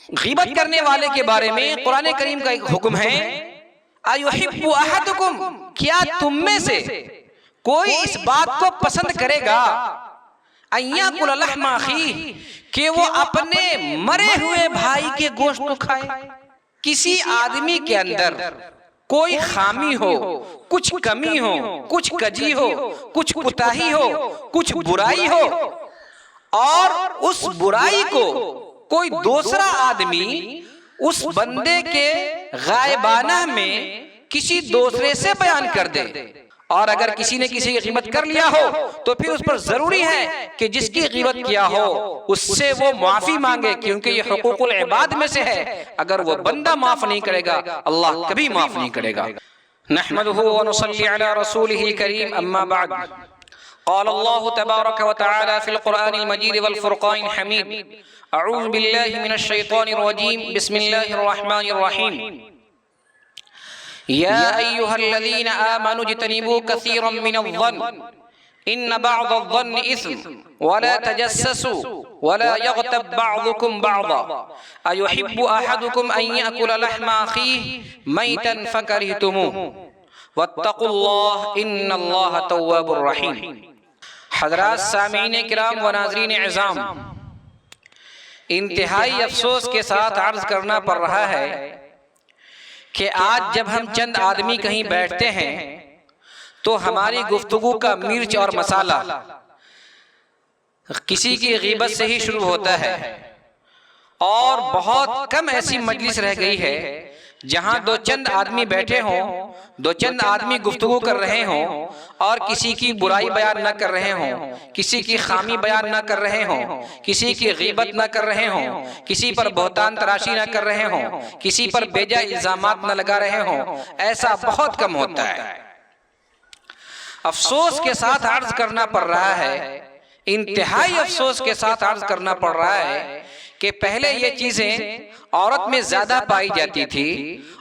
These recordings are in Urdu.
غیبت کرنے والے کے بارے میں قرآن کریم کا ایک حکم ہے، ایحب احدکم، کیا تم میں سے کوئی اس بات کو پسند کرے گا، ان یاکل لحم اخیہ، کہ وہ اپنے مرے ہوئے بھائی کے گوشت کو کھائے۔ کسی آدمی کے اندر کوئی خامی ہو، کچھ کمی ہو، کچھ کجی ہو، کچھ کوتاہی ہو، کچھ برائی ہو، اور اس برائی کو کوئی دوسرا آدمی اس بندے کے غائبانہ میں کسی دوسرے سے بیان کر دے، اور اگر کسی نے کسی کی غیبت کر لیا ہو تو پھر اس پر ضروری ہے کہ جس کی غیبت کیا ہو اس سے وہ معافی مانگے، کیونکہ یہ حقوق العباد میں سے ہے۔ اگر وہ بندہ معاف نہیں کرے گا اللہ کبھی معاف نہیں کرے گا۔ نحمدہ ونصلی علی رسولہ الکریم، اما بعد، قال اللہ تبارک وتعالی فی القرآن المجید والفرقان الحمید، اعوذ باللہ من الشیطان الرجیم، بسم اللہ الرحمن الرحیم، یا ایہا الذین آمنوا اجتنبوا کثیرا من الظن ان بعض الظن اثم ولا تجسسوا ولا یغتب بعضکم بعضا ایحب احدکم ان یأکل لحم اخیہ میتا فکرہتموہ واتقوا اللہ ان اللہ تواب الرحیم۔ حضرات سامعین کرام و ناظرین اعظام، انتہائی افسوس کے ساتھ عرض کرنا پڑ رہا ہے کہ آج جب ہم چند آدمی کہیں بیٹھتے ہیں تو ہماری گفتگو کا مرچ اور مسالہ کسی کی غیبت سے ہی شروع ہوتا ہے، اور بہت کم ایسی مجلس رہ گئی ہے جہاں دو چند آدمی بیٹھے ہوں، دو چند آدمی گفتگو کر رہے ہوں اور کسی کی برائی بیان نہ کر رہے ہوں، کسی کی خامی بیان نہ کر رہے ہوں، کسی کی غیبت نہ کر رہے ہوں، کسی پر بہتان تراشی نہ کر رہے ہوں، کسی پر بیجا الزامات نہ لگا رہے ہوں۔ ایسا بہت کم ہوتا ہے۔ افسوس کے ساتھ عرض کرنا پڑ رہا ہے، انتہائی افسوس کے ساتھ عرض کرنا پڑ رہا ہے کہ پہلے یہ چیزیں عورت میں زیادہ پائی جاتی تھی،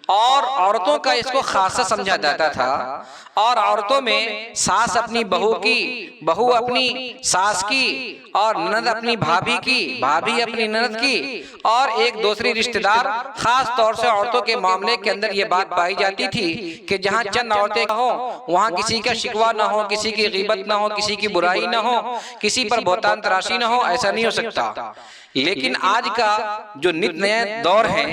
اور عورتوں کا اس کو خاصہ سمجھا جاتا تھا، اور عورتوں میں ساس اپنی بہو کی، بہو اپنی ساس کی، اور نند اپنی بھابھی کی، بھابھی اپنی نند کی، اور ایک دوسری رشتہ دار۔ خاص طور سے عورتوں کے معاملے کے اندر یہ بات پائی جاتی تھی کہ جہاں چند عورتیں ہوں وہاں کسی کا شکوہ نہ ہو، کسی کی غیبت نہ ہو، کسی کی برائی نہ ہو، کسی پر بہتان تراشی نہ ہو، ایسا نہیں ہو سکتا۔ لیکن آج کا جو نت نیا دور ہے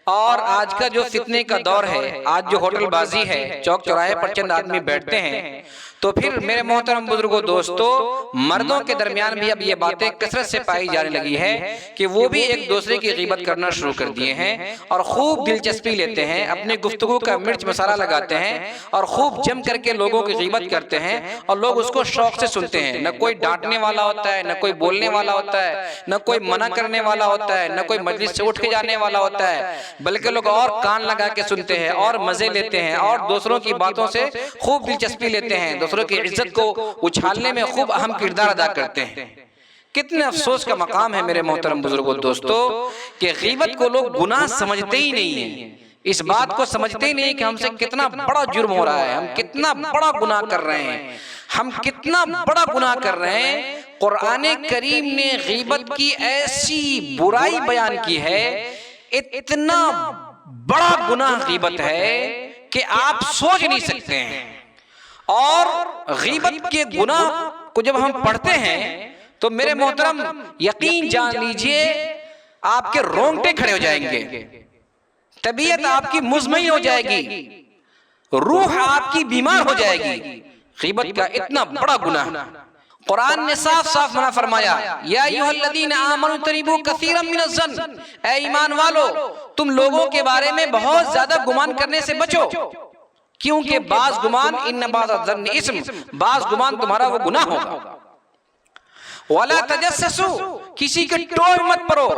اور آج کا جو فتنے کا دور ہے، آج جو ہوٹل بازی ہے، چوک چوراہے پر چند آدمی بیٹھتے ہیں، تو پھر میرے محترم بزرگوں دوستو، مردوں کے درمیان بھی اب یہ باتیں کثرت سے پائی جانے لگی ہے کہ وہ بھی ایک دوسرے کی غیبت کرنا شروع کر دیے ہیں، اور خوب دلچسپی لیتے ہیں، اپنے گفتگو کا مرچ مسالہ لگاتے ہیں، اور خوب جم کر کے لوگوں کی غیبت کرتے ہیں، اور لوگ اس کو شوق سے سنتے ہیں۔ نہ کوئی ڈانٹنے والا ہوتا ہے، نہ کوئی بولنے والا ہوتا ہے، نہ کوئی منع کرنے والا ہوتا ہے، نہ کوئی مجلس سے اٹھ کے جانے والا ہوتا ہے، بلکہ لوگ اور کان لگا کے سنتے ہیں اور مزے لیتے ہیں، اور دوسروں کی باتوں سے خوب دلچسپی لیتے ہیں، دوسروں کی عزت کو اچھالنے میں خوب اہم کردار ادا کرتے ہیں۔ کتنے افسوس کا مقام ہے میرے محترم بزرگوں دوستو کہ غیبت کو لوگ گناہ سمجھتے ہی نہیں ہیں، اس بات کو سمجھتے ہی نہیں کہ ہم سے کتنا بڑا جرم ہو رہا ہے، ہم کتنا بڑا گناہ کر رہے ہیں، ہم کتنا بڑا گناہ کر رہے ہیں۔ قرآن کریم نے غیبت کی ایسی برائی بیان کی ہے، اتنا بڑا گناہ غیبت ہے کہ آپ سوچ نہیں سکتے ہیں۔ اور غیبت کے گناہ کو جب ہم پڑھتے ہیں تو میرے محترم یقین جان لیجئے آپ کے رونگٹے کھڑے ہو جائیں گے، طبیعت آپ کی مزمئی ہو جائے گی، روح آپ کی بیمار ہو جائے گی۔ غیبت کا اتنا بڑا گناہ قرآن نے صاف صاف منع فرمایا، یا ایھا الذین آمنوا اجتنبوا کثیرا من الظن، اے ایمان والو تم لوگوں کے بارے میں بہت زیادہ گمان کرنے سے بچو، کیونکہ بعض گمان ان بعض الظن اسم، بعض گمان تمہارا وہ گناہ ہوگا۔ ولا تجسسوا، کسی کے ٹول مت پڑو،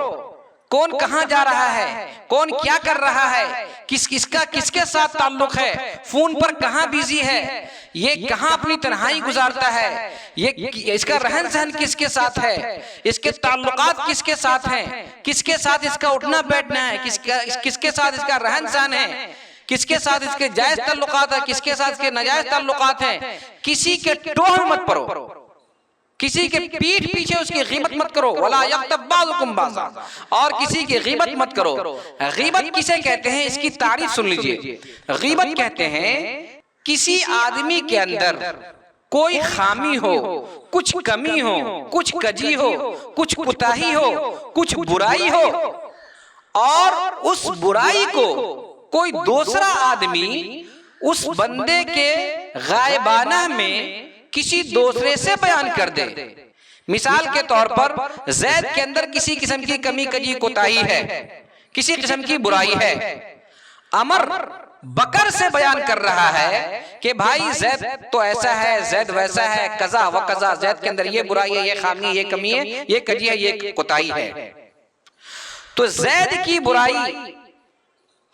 کون کہاں جا رہا ہے، کون کیا کر رہا ہے، کس کا کس کے ساتھ تعلق ہے، فون پر کہاں بیزی ہے، یہ کہاں اپنی تنہائی گزارتا ہے، یہ اس کا رہن سہن کس کے ساتھ ہے، اس کے تعلقات کس کے ساتھ ہیں، کس کے ساتھ اس کا اٹھنا بیٹھنا ہے، کس کے ساتھ اس کا رہن سہن ہے، کس کے ساتھ اس کے جائز تعلقات ہیں، کس کے ساتھ اس کے ناجائز تعلقات ہیں، کسی کے ٹوہ مت پڑو۔ کسی کے پیٹھ پیچھے اس کی غیبت مت کرو، وَلَا يَغْتَبْ بَعْضُكُمْ بَعْضًا، اور کسی کی غیبت مت کرو۔ غیبت کسے کہتے ہیں اس کی تعریف سن لیجئے۔ غیبت کہتے ہیں کسی آدمی کے اندر کوئی خامی ہو، کچھ کمی ہو، کچھ کجی ہو، کچھ کوتاہی ہو، کچھ برائی ہو، اور اس برائی کو کوئی دوسرا آدمی اس بندے کے غائبانہ میں کسی دوسرے سے بیان کر دے۔ مثال کے طور پر زید کے اندر کسی قسم کی کمی کجی کوتاہی ہے، کسی قسم کی برائی ہے، عمر بکر سے بیان کر رہا ہے کہ بھائی زید تو ایسا ہے، زید ویسا ہے، قضا و قضا، زید کے اندر یہ برائی ہے، یہ خامی ہے، یہ کمی ہے، یہ کجی ہے، یہ کوتاہی ہے۔ تو زید کی برائی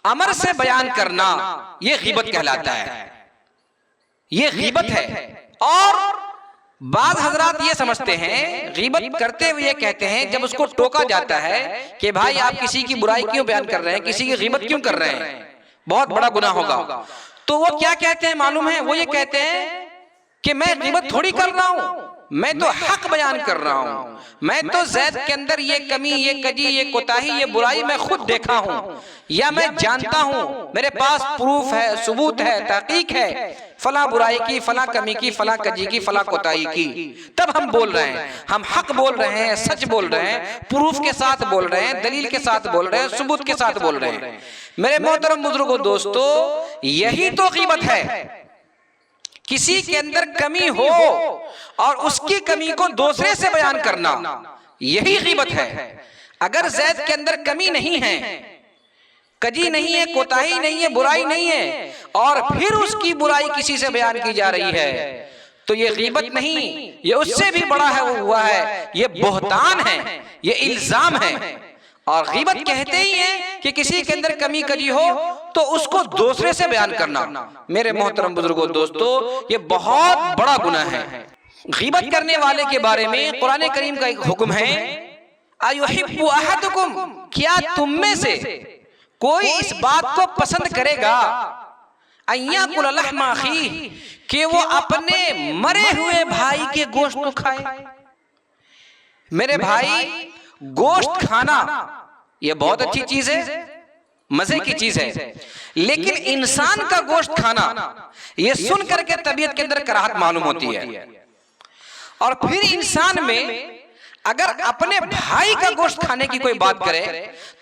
عمر سے بیان کرنا یہ غیبت کہلاتا ہے، یہ غیبت ہے۔ اور بعض حضرات یہ سمجھتے ہیں، غیبت کرتے ہوئے یہ کہتے ہیں جب اس کو ٹوکا جاتا ہے کہ بھائی آپ کسی کی برائی کیوں بیان کر رہے ہیں، کسی کی غیبت کیوں کر رہے ہیں، بہت بڑا گناہ ہوگا، تو وہ کیا کہتے ہیں معلوم ہے؟ وہ یہ کہتے ہیں کہ میں غیبت تھوڑی کر رہا ہوں، میں تو حق بیان کر رہا ہوں، میں تو زید کے اندر یہ کمی، یہ کجی، یہ کوتاہی، یہ برائی میں خود دیکھا ہوں، یا میں جانتا ہوں، میرے پاس پروف ہے، ثبوت ہے، تحقیق ہے، فلاں برائی کی، فلاں کمی کی، فلاں کجی کی، فلاں کوتاہی کی، تب ہم بول رہے ہیں، ہم حق بول رہے ہیں، سچ بول رہے ہیں، پروف کے ساتھ بول رہے ہیں، دلیل کے ساتھ بول رہے ہیں، ثبوت کے ساتھ بول رہے ہیں۔ میرے محترم بزرگوں، دوستو، یہی تو غیبت ہے، کسی کے اندر کمی ہو اور اس کی کمی کو دوسرے سے بیان کرنا، یہی غیبت ہے۔ اگر زید کے اندر کمی نہیں ہے، کجی نہیں ہے، کوتاہی نہیں ہے، برائی نہیں ہے، اور پھر اس کی برائی کسی سے بیان کی جا رہی ہے، تو یہ غیبت نہیں، یہ اس سے بھی بڑا ہے ہوا ہے، یہ بہتان ہے، یہ الزام ہے۔ اور غیبت کہتے ہی ہیں کہ کسی کے اندر کمی کجی ہو تو اس کو دوسرے سے بیان کرنا۔ میرے محترم بزرگوں، دوستو، یہ بہت بڑا گناہ ہے۔ غیبت کرنے والے کے بارے میں قرآن کریم کا ایک حکم ہے، اَيُحِبُّ أَحَدُكُمْ، کیا تم میں سے کوئی اس بات کو پسند کرے گا، أَن يَأْكُلَ لَحْمَ أَخِيهِ، کہ وہ اپنے مرے ہوئے بھائی کے گوشت کو کھائے۔ میرے بھائی، گوشت کھانا یہ بہت اچھی چیز ہے، مزے کی چیز ہے، لیکن انسان کا گوشت کھانا یہ سن کر کے طبیعت کے اندر کراہت معلوم ہوتی ہے۔ اور پھر انسان میں اگر اپنے بھائی کا گوشت کھانے کی کوئی بات کرے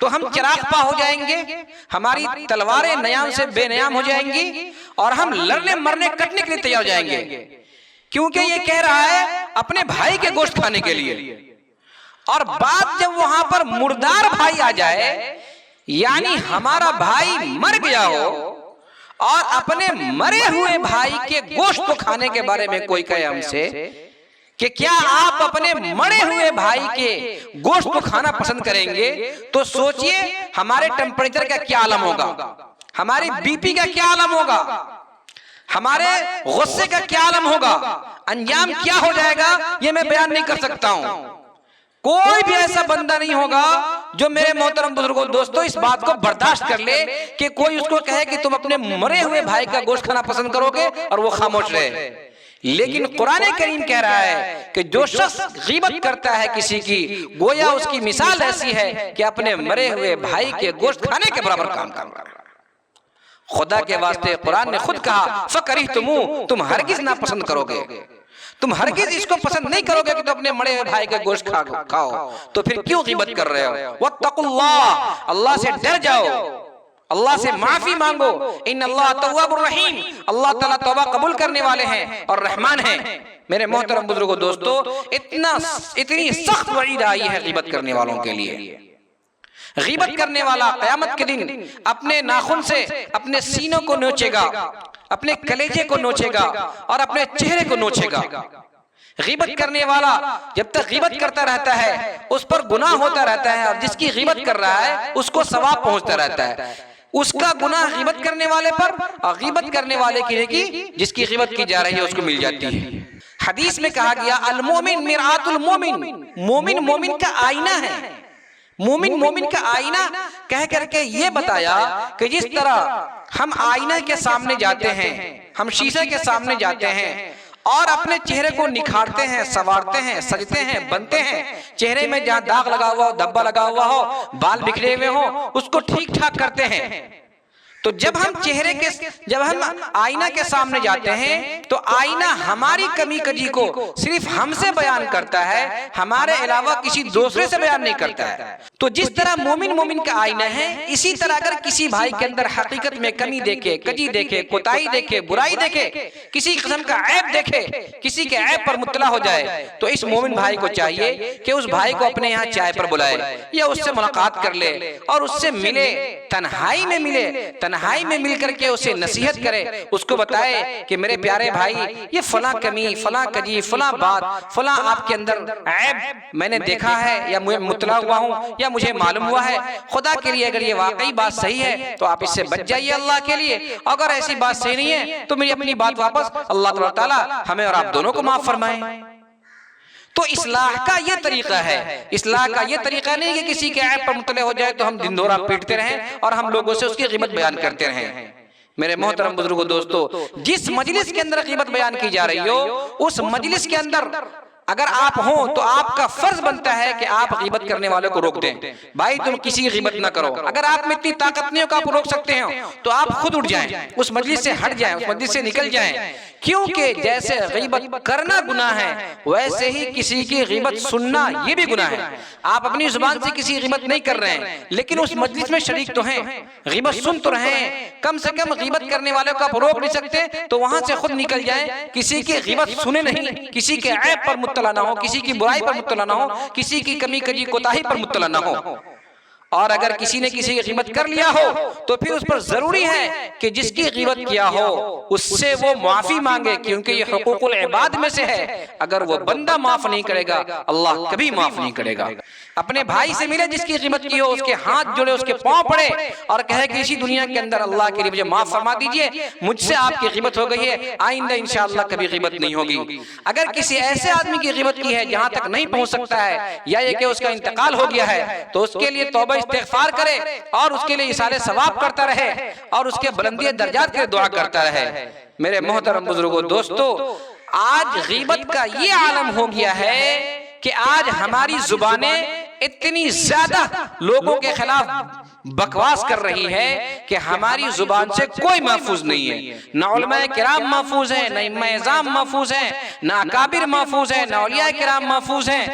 تو ہم چراغ پا ہو جائیں گے، ہماری تلواریں نیام سے بے نیام ہو جائیں گی، اور ہم لڑنے مرنے کٹنے کے لیے تیار ہو جائیں گے، کیونکہ یہ کہہ رہا ہے اپنے بھائی کے گوشت کھانے کے لیے۔ اور بات جب وہاں پر مردار بھائی آ جائے، یعنی ہمارا بھائی مر گیا ہو اور اپنے مرے ہوئے بھائی کے گوشت کو کھانے کے بارے میں کوئی کہے ہم سے کہ کیا آپ اپنے مرے ہوئے بھائی کے گوشت کو کھانا پسند کریں گے، تو سوچئے ہمارے ٹیمپریچر کا کیا عالم ہوگا، ہماری بی پی کا کیا عالم ہوگا، ہمارے غصے کا کیا عالم ہوگا، انجام کیا ہو جائے گا، یہ میں بیان نہیں کر سکتا ہوں۔ کوئی بھی ایسا بندہ نہیں ہوگا جو میرے محترم بزرگوں، دوستو، اس بات کو برداشت کر لے کہ کوئی اس کو کہے کہ تم اپنے مرے ہوئے بھائی کا گوشت کھانا پسند کرو گے، اور وہ خاموش رہے۔ لیکن قرآن کریم کہہ رہا ہے کہ جو شخص غیبت کرتا ہے کسی کی، گویا اس کی مثال ایسی ہے کہ اپنے مرے ہوئے بھائی کے گوشت کھانے کے برابر کام کر رہا ہے۔ خدا کے واسطے قرآن نے خود کہا فَكَرِهْتُمُوهُ، تم ہرگز نہ پسند کرو گے، تم ہرگز اس کو پسند نہیں کرو گے کہ تم اپنے مرے ہوئے بھائی کا گوشت کھاؤ، تو پھر کیوں غیبت کر رہے ہو؟ وَاتَّقُوا اللَّهَ، اللہ سے ڈر جاؤ، اللہ سے معافی مانگو، ان اللہ تواب الرحیم، اللہ تعالیٰ توبہ قبول کرنے والے ہیں اور رحمان ہیں۔ میرے محترم بزرگوں، دوستو، اتنی سخت وعید آئی ہے غیبت کرنے والوں کے لیے۔ غیبت کرنے والا قیامت کے دن اپنے ناخن سے اپنے سینوں کو نوچے گا، اپنے کلیجے کو نوچے گا اور اپنے چہرے کو نوچے گا۔ غیبت کرنے والا جب تک غیبت کرتا رہتا ہے اس پر گناہ ہوتا رہتا ہے، اور جس کی غیبت کر رہا ہے اس کو ثواب پہنچتا رہتا ہے، اس کا گناہ غیبت کرنے والے پر، اور غیبت کرنے والے کی نیکی جس کی غیبت کی جا رہی ہے اس کو مل جاتی ہے۔ حدیث میں کہا گیا المومن مرآت المومن، مومن مومن کا آئینہ ہے، مومن مومن کا آئینہ کہہ کر کے یہ بتایا کہ جس طرح ہم آئینہ کے سامنے جاتے ہیں، ہم شیشے کے سامنے جاتے ہیں اور اپنے چہرے کو نکھارتے ہیں، سنوارتے ہیں، سجتے ہیں، بنتے ہیں، چہرے میں جہاں داغ لگا ہوا ہو، دھبا لگا ہوا ہو، بال بکھرے ہوئے ہوں، اس کو ٹھیک ٹھاک کرتے ہیں۔ تو جب ہم آئینہ کے سامنے جاتے ہیں تو آئینہ ہماری کمی کجی کو صرف ہم سے بیان کرتا ہے، ہمارے علاوہ کسی دوسرے سے بیان نہیں کرتا ہے۔ تو جس طرح مومن کا آئینہ ہے، اسی طرح اگر کسی بھائی کے اندر حقیقت میں کمی دیکھے، کجی دیکھے، کوتاہی دیکھے، برائی دیکھے، کسی قسم کا عیب دیکھے، کسی کے عیب پر مطلع ہو جائے، تو اس مومن بھائی کو چاہیے کہ اس بھائی کو اپنے یہاں چائے پر بلائے یا اس سے ملاقات کر لے اور اس سے ملے، تنہائی میں ملے، تنہائی میں مل کر کے اسے نصیحت کرے، اس کو بتائے کہ میرے پیارے بھائی یہ فلاں کمی، فلاں کجی، فلاں بات، فلاں آپ کے اندر عیب میں نے دیکھا ہے یا مجھے مطلع ہوا ہوں یا مجھے معلوم ہوا ہے، خدا کے لیے اگر یہ واقعی بات صحیح ہے تو آپ اس سے بچ جائیے اللہ کے لیے، اگر ایسی بات صحیح نہیں ہے تو میری اپنی بات واپس، اللہ تعالیٰ ہمیں اور آپ دونوں کو معاف فرمائیں۔ تو اصلاح کا یہ طریقہ ہے، اصلاح کا یہ طریقہ نہیں کہ کسی کے عیب پر مطلع ہو جائے تو ہم دن دورہ پیٹتے رہیں اور ہم لوگوں سے اس کی غیبت بیان کرتے رہیں۔ میرے محترم بزرگوں، دوستو، جس مجلس کے اندر غیبت بیان کی جا رہی ہو، اس مجلس کے اندر اگر آپ ہوں تو آپ کا فرض بنتا ہے کہ آپ غیبت کرنے والوں کو روک دیں، بھائی تم کسی کی غیبت نہ کرو۔ اگر آپ میں اتنی طاقت نہیں ہو کہ آپ روک سکتے ہیں تو آپ خود اٹھ جائیں، اس مجلس سے ہٹ جائیں، اس مجلس سے نکل جائیں، کیونکہ جیسے غیبت کرنا گناہ ہے ویسے ہی کسی کی غیبت سننا یہ بھی گناہ ہے۔ آپ اپنی زبان سے کسی غیبت نہیں کر رہے ہیں لیکن اس مجلس میں شریک تو ہیں، غیبت سن تو رہے ہیں، کم سے کم غیبت کرنے والوں کو آپ روک نہیں سکتے تو وہاں سے خود نکل جائیں، کسی کی غیبت سنے نہیں، کسی کے عیب پر مطلع نہ ہو، کسی کی برائی پر مطلع نہ ہو، کسی کی کمی کجی کوتاہی پر مطلع نہ ہو۔ اور اگر کسی نے کسی کی غیبت کر لیا ہو تو پھر اس پر ضروری ہے کہ جس کی غیبت کیا ہو اس سے وہ معافی مانگے، کیونکہ یہ حقوق العباد میں سے ہے، اگر وہ بندہ معاف نہیں کرے گا اللہ کبھی معاف نہیں کرے گا۔ اپنے بھائی سے ملے جس کی غیبت کی ہو، اس کے ہاتھ جوڑے، اس کے پاؤں پڑے اور کہے کہ اسی دنیا کے اندر اللہ کے لیے مجھے معاف فرما دیجئے، مجھ سے آپ کی غیبت ہو گئی ہے، آئندہ انشاءاللہ کبھی غیبت نہیں ہوگی۔ اگر کسی ایسے آدمی کی غیبت کی ہے جہاں تک نہیں پہنچ سکتا ہے یا یہ کہ اس کا انتقال ہو گیا ہے تو اس کے لیے توبہ استغفار کرے اور اس کے لیے ایصال ثواب کرتا رہے اور اس کے بلندی درجات کے دعا کرتا رہے۔ میرے محترم بزرگوں، دوستو، آج غیبت کا یہ عالم ہو گیا ہے کہ آج ہماری زبانیں اتنی زیادہ لوگوں کے خلاف بکواس کر رہی ہے کہ ہماری زبان سے کوئی محفوظ نہیں ہے، نہ علماء کرام محفوظ ہیں، نہ ائمہ اعظام محفوظ ہیں، نہ اکابر محفوظ ہیں، نہ اولیاء کرام محفوظ ہیں۔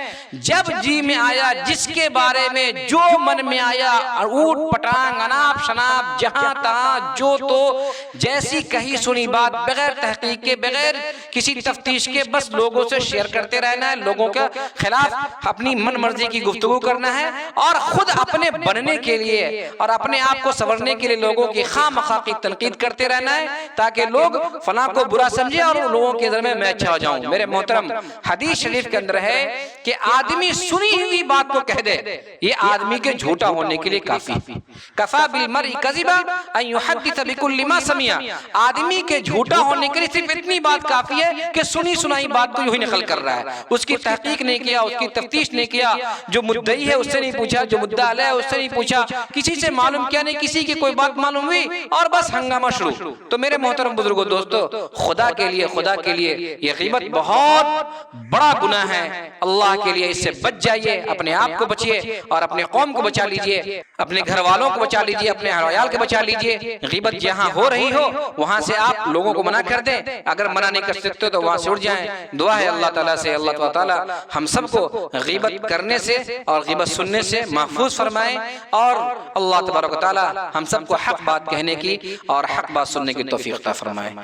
جب جی میں آیا جس کے بارے میں جو من میں آیا، اوٹ پٹانگ اناپ شناپ جہاں تہاں جو تو جیسی کہی سنی بات بغیر تحقیق کے، بغیر کسی تفتیش کے بس لوگوں سے شیئر کرتے رہنا ہے، لوگوں کے خلاف اپنی من مرضی کی گفتگو کرنا ہے اور خود اپنے بننے کے لیے اور اپنے آپ کو سنورنے کے لیے لوگوں کی خواہ مخواہ کی تنقید کرتے رہنا ہے تاکہ لوگ فلاں کو برا سمجھے اور لوگوں کے نظر میں اچھا ہو جاؤں۔ میرے محترم، حدیث شریف کے اندر ہے کہ آدمی سنی ہوئی بات کو کہہ دے، یہ آدمی کے جھوٹا ہونے کے لیے کافی۔ کفا بالمرء کذبا ان یحدث بکل ما سمع، آدمی کے جھوٹا ہونے کے لیے صرف اتنی بات کافی ہے کہ سنی سنائی بات کو یوں ہی نقل کر رہا ہے، اس کی تحقیق نہیں کیا، اس کی تفتیش نہیں کیا، جو مدعی ہے اس سے نہیں پوچھا، جو مدعا علیہ ہے اس سے نہیں پوچھا، کسی سے معلوم کیا نہیں، کسی کی کوئی بات معلوم ہوئی اور بس ہنگامہ شروع۔ تو میرے محترم بزرگوں، دوستو، خدا کے لیے یہ غیبت بہت بڑا گناہ ہے، اللہ کے لیے اس سے بچ جائیے، اپنے آپ کو بچیے اور اپنے قوم کو بچا لیجئے، اپنے گھر والوں کو بچا لیجئے، اپنے اہل وعیال کو بچا لیجئے۔ غیبت جہاں ہو رہی ہو وہاں سے آپ لوگوں کو منع کر دیں، اگر منع نہیں کر سکتے تو وہاں سے اٹھ جائیں۔ دعا ہے اللہ تعالیٰ سے اللہ تعالیٰ ہم سب کو غیبت کرنے سے اور غیبت سننے سے محفوظ فرمائیں اور اللہ تبارک و تعالی ہم سب کو حق بات کہنے کی اور حق بات سننے کی توفیق عطا فرمائے۔